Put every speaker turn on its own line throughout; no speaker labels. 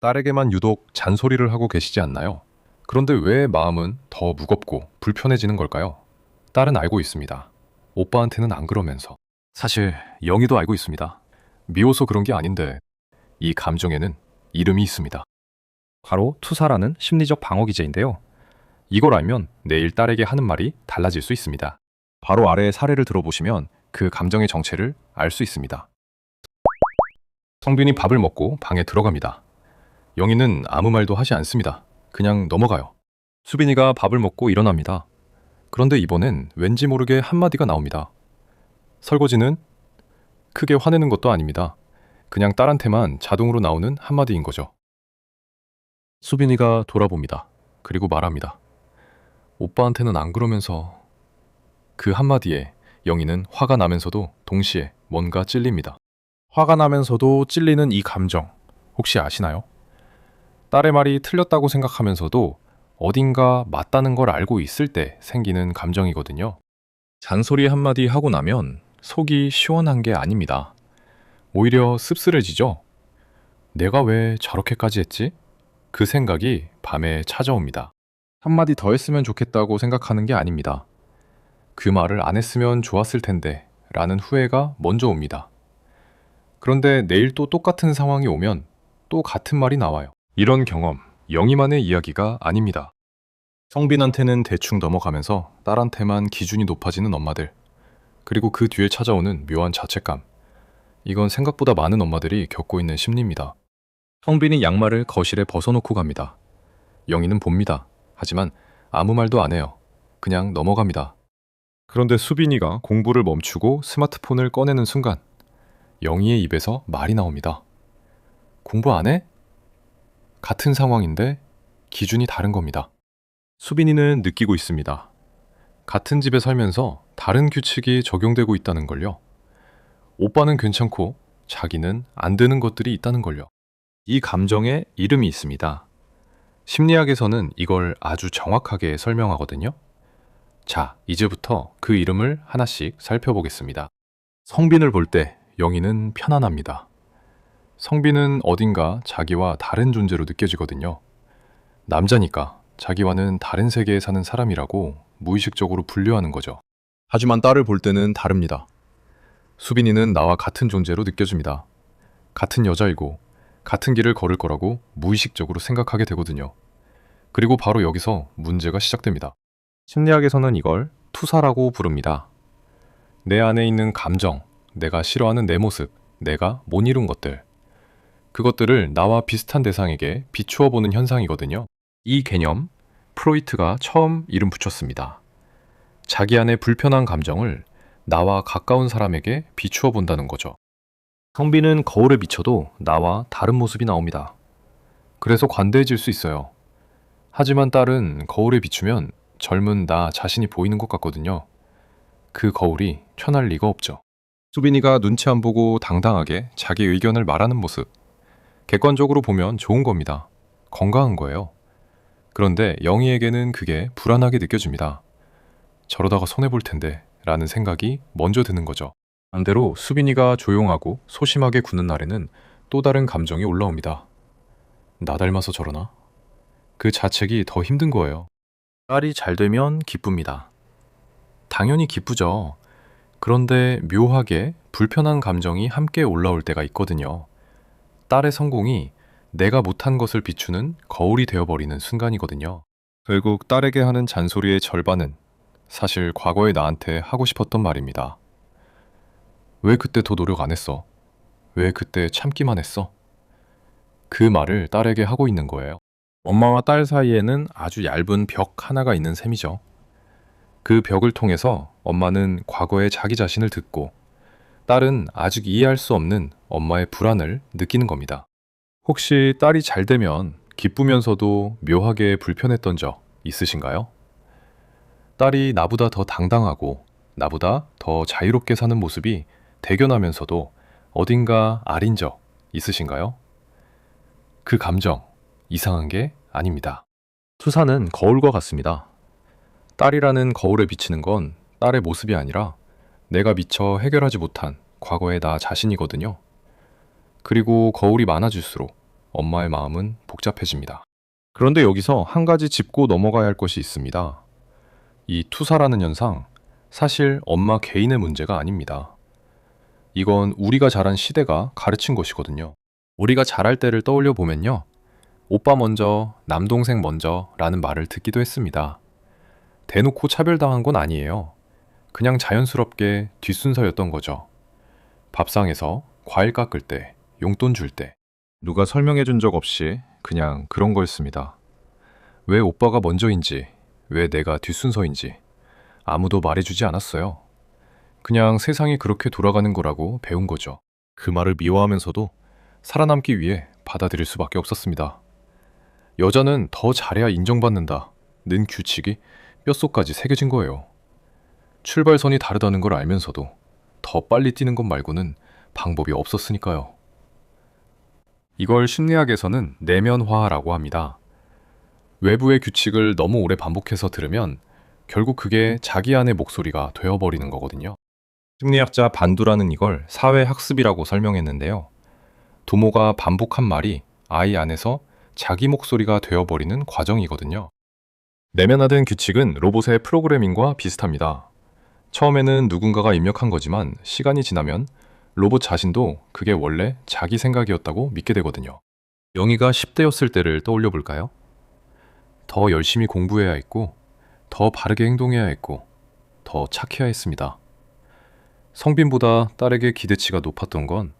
딸에게만 유독 잔소리를 하고 계시지 않나요? 그런데 왜 마음은 더 무겁고 불편해지는 걸까요? 딸은 알고 있습니다. 오빠한테는 안 그러면서. 사실 영희도 알고 있습니다. 미워서 그런 게 아닌데 이 감정에는 이름이 있습니다. 바로 투사라는 심리적 방어 기제인데요. 이걸 알면 내일 딸에게 하는 말이 달라질 수 있습니다. 바로 아래의 사례를 들어보시면 그 감정의 정체를 알 수 있습니다. 성빈이 밥을 먹고 방에 들어갑니다. 영희는 아무 말도 하지 않습니다. 그냥 넘어가요. 수빈이가 밥을 먹고 일어납니다. 그런데 이번엔 왠지 모르게 한마디가 나옵니다. 설거지는 크게 화내는 것도 아닙니다. 그냥 딸한테만 자동으로 나오는 한마디인 거죠. 수빈이가 돌아봅니다. 그리고 말합니다. 오빠한테는 안 그러면서. 그 한마디에 영희는 화가 나면서도 동시에 뭔가 찔립니다. 화가 나면서도 찔리는 이 감정 혹시 아시나요? 딸의 말이 틀렸다고 생각하면서도 어딘가 맞다는 걸 알고 있을 때 생기는 감정이거든요. 잔소리 한마디 하고 나면 속이 시원한 게 아닙니다. 오히려 씁쓸해지죠? 내가 왜 저렇게까지 했지? 그 생각이 밤에 찾아옵니다. 한마디 더 했으면 좋겠다고 생각하는 게 아닙니다. 그 말을 안 했으면 좋았을 텐데 라는 후회가 먼저 옵니다. 그런데 내일 또 똑같은 상황이 오면 또 같은 말이 나와요. 이런 경험, 영희만의 이야기가 아닙니다. 성빈한테는 대충 넘어가면서 딸한테만 기준이 높아지는 엄마들, 그리고 그 뒤에 찾아오는 묘한 자책감. 이건 생각보다 많은 엄마들이 겪고 있는 심리입니다. 성빈이 양말을 거실에 벗어놓고 갑니다. 영희는 봅니다. 하지만 아무 말도 안 해요. 그냥 넘어갑니다. 그런데 수빈이가 공부를 멈추고 스마트폰을 꺼내는 순간 영희의 입에서 말이 나옵니다. 공부 안 해? 같은 상황인데 기준이 다른 겁니다. 수빈이는 느끼고 있습니다. 같은 집에 살면서 다른 규칙이 적용되고 있다는 걸요. 오빠는 괜찮고 자기는 안 되는 것들이 있다는 걸요. 이 감정에 이름이 있습니다. 심리학에서는 이걸 아주 정확하게 설명하거든요. 자, 이제부터 그 이름을 하나씩 살펴보겠습니다. 성빈을 볼 때 영희는 편안합니다. 성빈은 어딘가 자기와 다른 존재로 느껴지거든요. 남자니까 자기와는 다른 세계에 사는 사람이라고 무의식적으로 분류하는 거죠. 하지만 딸을 볼 때는 다릅니다. 수빈이는 나와 같은 존재로 느껴집니다. 같은 여자이고 같은 길을 걸을 거라고 무의식적으로 생각하게 되거든요. 그리고 바로 여기서 문제가 시작됩니다. 심리학에서는 이걸 투사라고 부릅니다. 내 안에 있는 감정, 내가 싫어하는 내 모습, 내가 못 이룬 것들, 그것들을 나와 비슷한 대상에게 비추어 보는 현상이거든요. 이 개념, 프로이트가 처음 이름 붙였습니다. 자기 안의 불편한 감정을 나와 가까운 사람에게 비추어 본다는 거죠. 성빈은 거울에 비춰도 나와 다른 모습이 나옵니다. 그래서 관대해질 수 있어요. 하지만 딸은 거울에 비추면 젊은 나 자신이 보이는 것 같거든요. 그 거울이 편할 리가 없죠. 수빈이가 눈치 안 보고 당당하게 자기 의견을 말하는 모습. 객관적으로 보면 좋은 겁니다. 건강한 거예요. 그런데 영희에게는 그게 불안하게 느껴집니다. 저러다가 손해볼 텐데 라는 생각이 먼저 드는 거죠. 반대로 수빈이가 조용하고 소심하게 구는 날에는 또 다른 감정이 올라옵니다. 나 닮아서 저러나? 그 자책이 더 힘든 거예요. 딸이 잘 되면 기쁩니다. 당연히 기쁘죠. 그런데 묘하게 불편한 감정이 함께 올라올 때가 있거든요. 딸의 성공이 내가 못한 것을 비추는 거울이 되어버리는 순간이거든요. 결국 딸에게 하는 잔소리의 절반은 사실 과거의 나한테 하고 싶었던 말입니다. 왜 그때 더 노력 안 했어? 왜 그때 참기만 했어? 그 말을 딸에게 하고 있는 거예요. 엄마와 딸 사이에는 아주 얇은 벽 하나가 있는 셈이죠. 그 벽을 통해서 엄마는 과거의 자기 자신을 듣고 딸은 아직 이해할 수 없는 엄마의 불안을 느끼는 겁니다. 혹시 딸이 잘 되면 기쁘면서도 묘하게 불편했던 적 있으신가요? 딸이 나보다 더 당당하고 나보다 더 자유롭게 사는 모습이 대견하면서도 어딘가 아린 적 있으신가요? 그 감정 이상한 게 아닙니다. 투사는 거울과 같습니다. 딸이라는 거울에 비치는 건 딸의 모습이 아니라 내가 미처 해결하지 못한 과거의 나 자신이거든요. 그리고 거울이 많아질수록 엄마의 마음은 복잡해집니다. 그런데 여기서 한 가지 짚고 넘어가야 할 것이 있습니다. 이 투사라는 현상, 사실 엄마 개인의 문제가 아닙니다. 이건 우리가 자란 시대가 가르친 것이거든요. 우리가 자랄 때를 떠올려 보면요. 오빠 먼저, 남동생 먼저 라는 말을 듣기도 했습니다. 대놓고 차별당한 건 아니에요. 그냥 자연스럽게 뒷순서였던 거죠. 밥상에서 과일 깎을 때, 용돈 줄 때. 누가 설명해 준 적 없이 그냥 그런 거였습니다. 왜 오빠가 먼저인지, 왜 내가 뒷순서인지 아무도 말해주지 않았어요. 그냥 세상이 그렇게 돌아가는 거라고 배운 거죠. 그 말을 미워하면서도 살아남기 위해 받아들일 수밖에 없었습니다. 여자는 더 잘해야 인정받는다 는 규칙이 뼛속까지 새겨진 거예요. 출발선이 다르다는 걸 알면서도 더 빨리 뛰는 것 말고는 방법이 없었으니까요. 이걸 심리학에서는 내면화라고 합니다. 외부의 규칙을 너무 오래 반복해서 들으면 결국 그게 자기 안의 목소리가 되어버리는 거거든요. 심리학자 반두라는 이걸 사회학습이라고 설명했는데요. 부모가 반복한 말이 아이 안에서 자기 목소리가 되어버리는 과정이거든요. 내면화된 규칙은 로봇의 프로그래밍과 비슷합니다. 처음에는 누군가가 입력한 거지만 시간이 지나면 로봇 자신도 그게 원래 자기 생각이었다고 믿게 되거든요. 영희가 10대였을 때를 떠올려 볼까요? 더 열심히 공부해야 했고, 더 바르게 행동해야 했고, 더 착해야 했습니다. 성빈보다 딸에게 기대치가 높았던 건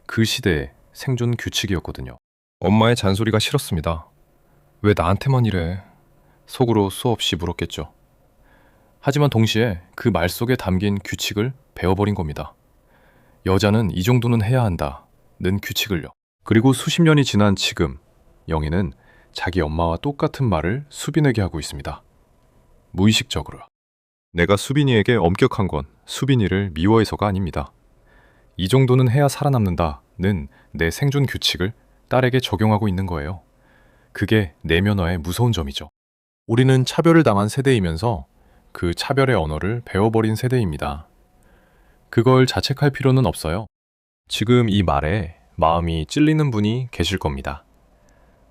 그 시대의 생존 규칙이었거든요. 엄마의 잔소리가 싫었습니다. 왜 나한테만 이래? 속으로 수없이 물었겠죠. 하지만 동시에 그 말 속에 담긴 규칙을 배워버린 겁니다. 여자는 이 정도는 해야 한다는 규칙을요. 그리고 수십 년이 지난 지금 영희는 자기 엄마와 똑같은 말을 수빈에게 하고 있습니다. 무의식적으로. 내가 수빈이에게 엄격한 건 수빈이를 미워해서가 아닙니다. 이 정도는 해야 살아남는다는 내 생존 규칙을 딸에게 적용하고 있는 거예요. 그게 내면화의 무서운 점이죠. 우리는 차별을 당한 세대이면서 그 차별의 언어를 배워버린 세대입니다. 그걸 자책할 필요는 없어요. 지금 이 말에 마음이 찔리는 분이 계실 겁니다.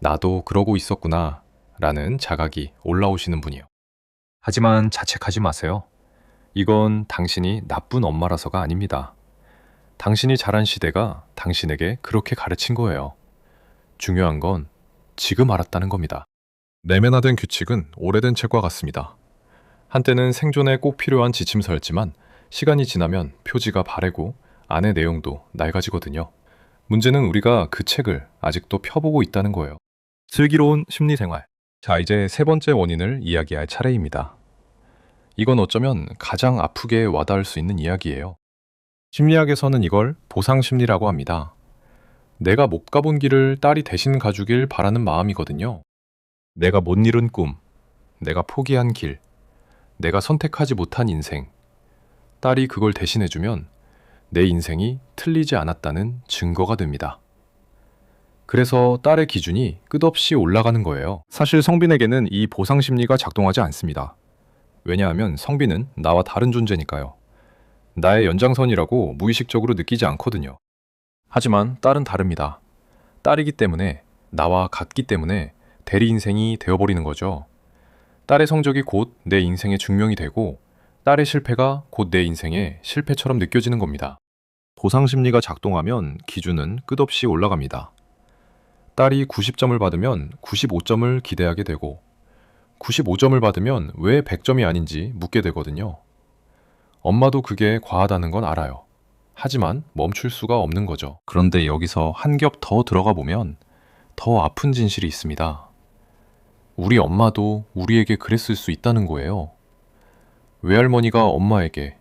나도 그러고 있었구나 라는 자각이 올라오시는 분이요. 하지만 자책하지 마세요. 이건 당신이 나쁜 엄마라서가 아닙니다. 당신이 자란 시대가 당신에게 그렇게 가르친 거예요. 중요한 건 지금 알았다는 겁니다. 내면화된 규칙은 오래된 책과 같습니다. 한때는 생존에 꼭 필요한 지침서였지만 시간이 지나면 표지가 바래고 안의 내용도 낡아지거든요. 문제는 우리가 그 책을 아직도 펴보고 있다는 거예요. 슬기로운 심리생활. 자, 이제 세 번째 원인을 이야기할 차례입니다. 이건 어쩌면 가장 아프게 와닿을 수 있는 이야기예요. 심리학에서는 이걸 보상심리라고 합니다. 내가 못 가본 길을 딸이 대신 가주길 바라는 마음이거든요. 내가 못 이룬 꿈, 내가 포기한 길, 내가 선택하지 못한 인생. 딸이 그걸 대신해주면 내 인생이 틀리지 않았다는 증거가 됩니다. 그래서 딸의 기준이 끝없이 올라가는 거예요. 사실 성빈에게는 이 보상심리가 작동하지 않습니다. 왜냐하면 성빈은 나와 다른 존재니까요. 나의 연장선이라고 무의식적으로 느끼지 않거든요. 하지만 딸은 다릅니다. 딸이기 때문에, 나와 같기 때문에 대리 인생이 되어버리는 거죠. 딸의 성적이 곧 내 인생의 증명이 되고 딸의 실패가 곧 내 인생의 실패처럼 느껴지는 겁니다. 보상심리가 작동하면 기준은 끝없이 올라갑니다. 딸이 90점을 받으면 95점을 기대하게 되고 95점을 받으면 왜 100점이 아닌지 묻게 되거든요. 엄마도 그게 과하다는 건 알아요. 하지만 멈출 수가 없는 거죠. 그런데 여기서 한 겹 더 들어가 보면 더 아픈 진실이 있습니다. 우리 엄마도 우리에게 그랬을 수 있다는 거예요. 외할머니가 엄마에게,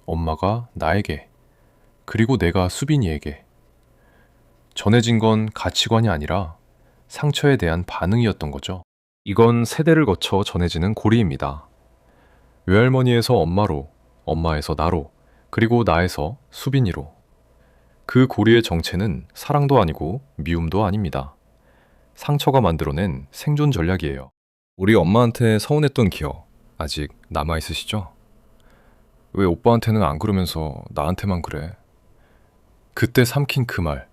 엄마가 나에게, 그리고 내가 수빈이에게. 전해진 건 가치관이 아니라 상처에 대한 반응이었던 거죠. 이건 세대를 거쳐 전해지는 고리입니다. 외할머니에서 엄마로, 엄마에서 나로, 그리고 나에서 수빈이로. 그 고리의 정체는 사랑도 아니고 미움도 아닙니다. 상처가 만들어낸 생존 전략이에요. 우리 엄마한테 서운했던 기억 아직 남아있으시죠? 왜 오빠한테는 안 그러면서 나한테만 그래? 그때 삼킨 그 말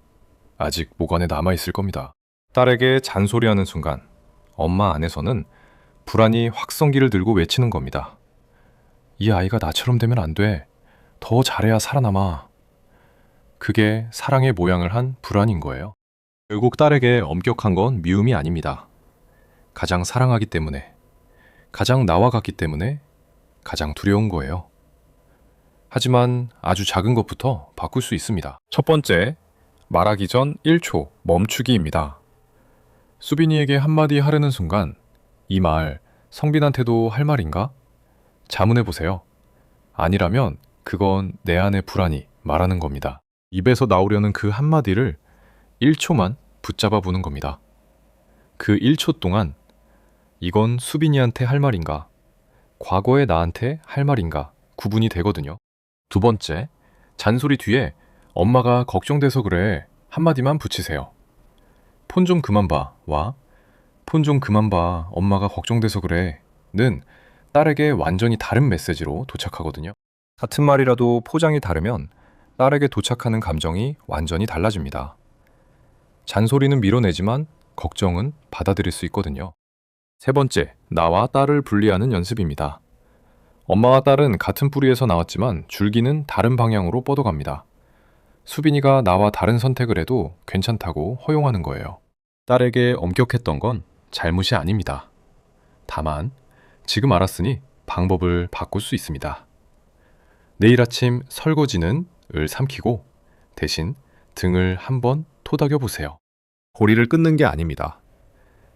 아직 목 안에 남아있을 겁니다. 딸에게 잔소리하는 순간 엄마 안에서는 불안이 확성기를 들고 외치는 겁니다. 이 아이가 나처럼 되면 안 돼. 더 잘해야 살아남아. 그게 사랑의 모양을 한 불안인 거예요. 결국 딸에게 엄격한 건 미움이 아닙니다. 가장 사랑하기 때문에, 가장 나와 같기 때문에 가장 두려운 거예요. 하지만 아주 작은 것부터 바꿀 수 있습니다. 첫 번째, 말하기 전 1초 멈추기입니다. 수빈이에게 한마디 하려는 순간 이 말 성빈한테도 할 말인가? 자문해 보세요. 아니라면 그건 내 안의 불안이 말하는 겁니다. 입에서 나오려는 그 한마디를 1초만 붙잡아 보는 겁니다. 그 1초 동안 이건 수빈이한테 할 말인가? 과거의 나한테 할 말인가? 구분이 되거든요. 두 번째, 잔소리 뒤에 엄마가 걱정돼서 그래 한마디만 붙이세요. 폰 좀 그만 봐. 와. 폰 좀 그만 봐. 엄마가 걱정돼서 그래. 는 딸에게 완전히 다른 메시지로 도착하거든요. 같은 말이라도 포장이 다르면 딸에게 도착하는 감정이 완전히 달라집니다. 잔소리는 밀어내지만 걱정은 받아들일 수 있거든요. 세 번째, 나와 딸을 분리하는 연습입니다. 엄마와 딸은 같은 뿌리에서 나왔지만 줄기는 다른 방향으로 뻗어갑니다. 수빈이가 나와 다른 선택을 해도 괜찮다고 허용하는 거예요. 딸에게 엄격했던 건 잘못이 아닙니다. 다만 지금 알았으니 방법을 바꿀 수 있습니다. 내일 아침 설거지는 을 삼키고 대신 등을 한번 토닥여 보세요. 고리를 끊는 게 아닙니다.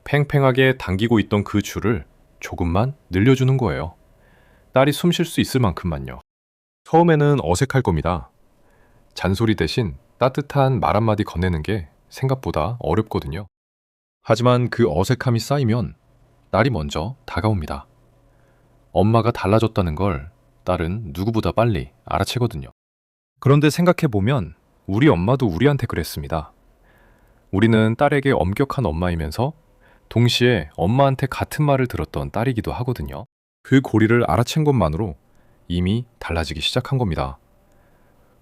팽팽하게 당기고 있던 그 줄을 조금만 늘려주는 거예요. 딸이 숨 쉴 수 있을 만큼만요. 처음에는 어색할 겁니다. 잔소리 대신 따뜻한 말 한마디 건네는 게 생각보다 어렵거든요. 하지만 그 어색함이 쌓이면 딸이 먼저 다가옵니다. 엄마가 달라졌다는 걸 딸은 누구보다 빨리 알아채거든요. 그런데 생각해보면 우리 엄마도 우리한테 그랬습니다. 우리는 딸에게 엄격한 엄마이면서 동시에 엄마한테 같은 말을 들었던 딸이기도 하거든요. 그 고리를 알아챈 것만으로 이미 달라지기 시작한 겁니다.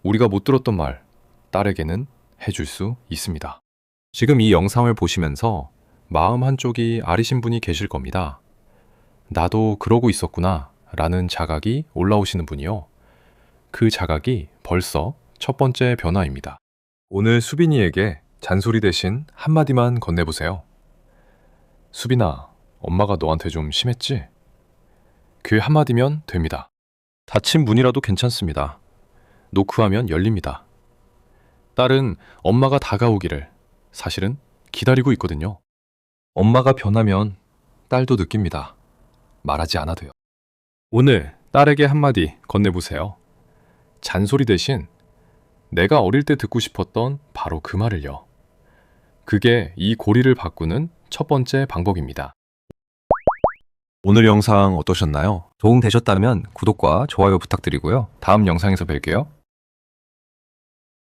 우리가 못 들었던 말, 딸에게는 해줄 수 있습니다. 지금 이 영상을 보시면서 마음 한쪽이 아리신 분이 계실 겁니다. 나도 그러고 있었구나 라는 자각이 올라오시는 분이요. 그 자각이 벌써 첫 번째 변화입니다. 오늘 수빈이에게 잔소리 대신 한마디만 건네보세요. 수빈아, 엄마가 너한테 좀 심했지? 그 한마디면 됩니다. 닫힌 문이라도 괜찮습니다. 노크하면 열립니다. 딸은 엄마가 다가오기를 사실은 기다리고 있거든요. 엄마가 변하면 딸도 느낍니다. 말하지 않아도요. 오늘 딸에게 한마디 건네보세요. 잔소리 대신 내가 어릴 때 듣고 싶었던 바로 그 말을요. 그게 이 고리를 바꾸는 첫 번째 방법입니다. 오늘 영상 어떠셨나요? 도움 되셨다면 구독과 좋아요 부탁드리고요. 다음 영상에서 뵐게요.